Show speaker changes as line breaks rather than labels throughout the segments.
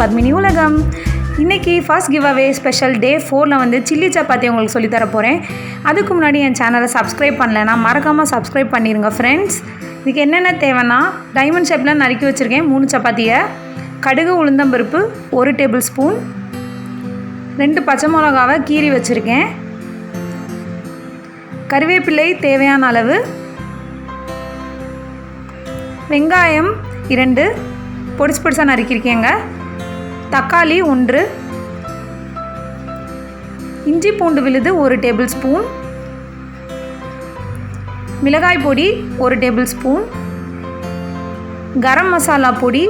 பத்மினி உலகம். இன்றைக்கி first give away special day 4ல் வந்து சில்லி சப்பாத்தி உங்களுக்கு சொல்லித்தர போகிறேன். அதுக்கு முன்னாடி என் சேனலை சப்ஸ்கிரைப் பண்ணலைன்னா மறக்காமல் சப்ஸ்கிரைப் பண்ணிடுங்க ஃப்ரெண்ட்ஸ். இதுக்கு என்னென்ன தேவைன்னா, டைமண்ட் ஷேப்பில் நறுக்கி வச்சுருக்கேன் 3 சப்பாத்தியை, கடுகு உளுந்தம்பருப்பு 1 டேபிள் ஸ்பூன், 2 பச்சை மிளகாவை கீறி வச்சுருக்கேன், கறிவேப்பிலை தேவையான அளவு, வெங்காயம் 2 பொடிசு பொடிசாக நறுக்கியிருக்கேங்க, தக்காளி 1, இஞ்சி பூண்டு விழுது 1 டேபிள் ஸ்பூன், மிளகாய் பொடி 1 டேபிள் ஸ்பூன், கரம் மசாலா பொடி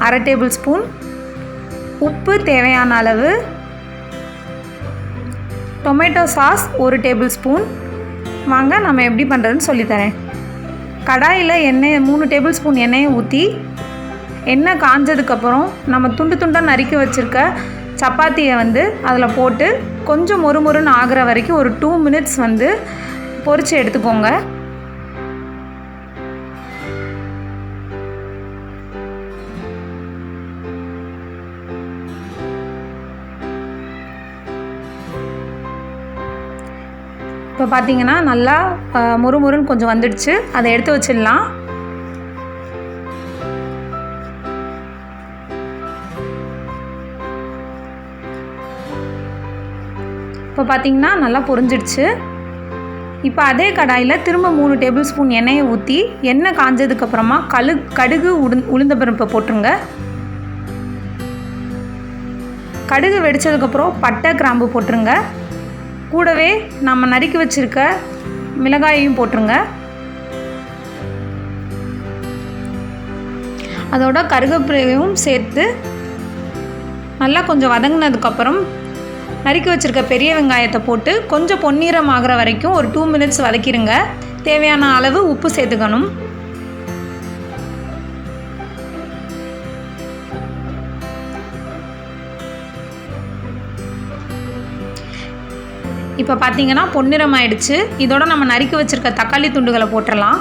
1/2 டேபிள் ஸ்பூன், உப்பு தேவையான அளவு, டொமேட்டோ சாஸ் 1 டேபிள் ஸ்பூன். வாங்க நம்ம எப்படி பண்ணுறதுன்னு சொல்லித்தரேன். கடாயில் எண்ணெய் 3 டேபிள் ஸ்பூன் எண்ணெயை ஊற்றி, எண்ணெய் காஞ்சதுக்கப்புறம் நம்ம துண்டு துண்டாக நறுக்கி வச்சுருக்க சப்பாத்தியை வந்து அதில் போட்டு கொஞ்சம் மொறுமொறுன்னு ஆகிற வரைக்கும் ஒரு 2 மினிட்ஸ் வந்து பொரித்து எடுத்துக்கோங்க. இப்போ பார்த்தீங்கன்னா நல்லா மொறுமொறுன்னு கொஞ்சம் வந்துடுச்சு. அதை எடுத்து வச்சிடலாம். இப்போ பார்த்தீங்கன்னா நல்லா பொரிஞ்சிடுச்சு. இப்போ அதே கடாயில் திரும்ப 3 டேபிள் ஸ்பூன் எண்ணெயை ஊற்றி, எண்ணெய் காஞ்சதுக்கப்புறமா கடுகு உளுந்தம்பருப்பை போட்டுருங்க. கடுகு வெடித்ததுக்கப்புறம் பட்டை கிராம்பு போட்டுருங்க. கூடவே நம்ம நறுக்கி வச்சுருக்க மிளகாயையும் போட்டுருங்க. அதோட கருவேப்பிலையும் சேர்த்து நல்லா கொஞ்சம் வதங்கினதுக்கப்புறம் நறுக்கி வச்சுருக்க பெரிய வெங்காயத்தை போட்டு கொஞ்சம் பொன்னிறம் ஆகிற வரைக்கும் ஒரு 2 மினிட்ஸ் வதக்கிடுங்க. தேவையான அளவு உப்பு சேர்த்துக்கணும். இப்போ பார்த்தீங்கன்னா பொன்னிறம் ஆயிடுச்சு. இதோட நம்ம நறுக்கி வச்சுருக்க தக்காளி துண்டுகளை போட்டுடலாம்.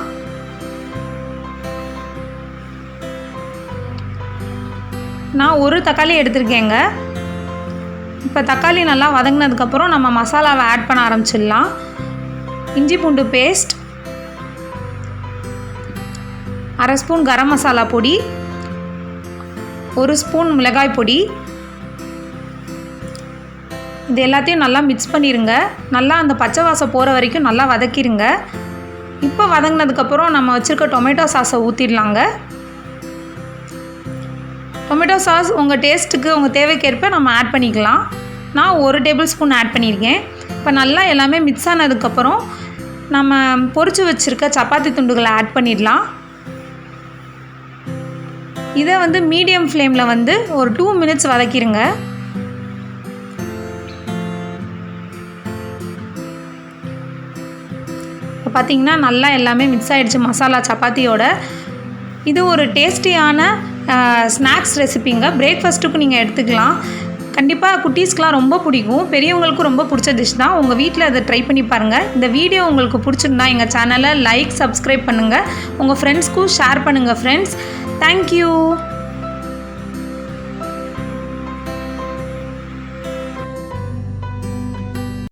நான் 1 தக்காளி எடுத்திருக்கேங்க. இப்போ தக்காளி நல்லா வதங்கினதுக்கப்புறம் நம்ம மசாலாவை ஆட் பண்ண ஆரம்பிச்சிடலாம். இஞ்சி பூண்டு பேஸ்ட், 1/2 ஸ்பூன் கரம் மசாலா பொடி, 1 ஸ்பூன் மிளகாய் பொடி. இது எல்லாத்தையும் நல்லா மிக்ஸ் பண்ணிடுங்க. நல்லா அந்த பச்சை வாசம் போகிற வரைக்கும் நல்லா வதக்கிடுங்க. இப்போ வதங்கினதுக்கப்புறம் நம்ம வச்சுருக்க டொமேட்டோ சாஸை ஊற்றிடலாங்க. டொமேட்டோ சாஸ் உங்கள் டேஸ்ட்டுக்கு உங்கள் தேவைக்கேற்ப நம்ம ஆட் பண்ணிக்கலாம். நான் 1 டேபிள் ஸ்பூன் ஆட் பண்ணியிருக்கேன். இப்போ நல்லா எல்லாமே மிக்ஸ் ஆனதுக்கப்புறம் நம்ம பொரிச்சு வச்சுருக்க சப்பாத்தி துண்டுகளை ஆட் பண்ணிடலாம். இதை வந்து மீடியம் ஃப்ளேமில் வந்து ஒரு 2 மினிட்ஸ் வதக்கிடுங்க. இப்போ பார்த்திங்கன்னா நல்லா எல்லாமே மிக்ஸ் ஆகிடுச்சு மசாலா சப்பாத்தியோட. இது ஒரு டேஸ்டியான ஸ்நாக்ஸ் ரெசிபிங்க. பிரேக்ஃபாஸ்ட்டுக்கும் நீங்கள் எடுத்துக்கலாம். கண்டிப்பாக குட்டீஸ்க்கெலாம் ரொம்ப பிடிக்கும், பெரியவங்களுக்கும் ரொம்ப பிடிச்ச டிஷ் தான். உங்கள் வீட்டில் அதை ட்ரை பண்ணி பாருங்கள். இந்த வீடியோ உங்களுக்கு பிடிச்சிருந்தா எங்கள் சேனலை லைக், சப்ஸ்கிரைப் பண்ணுங்கள். உங்கள் ஃப்ரெண்ட்ஸ்க்கும் ஷேர் பண்ணுங்கள் ஃப்ரெண்ட்ஸ். தேங்க்யூ.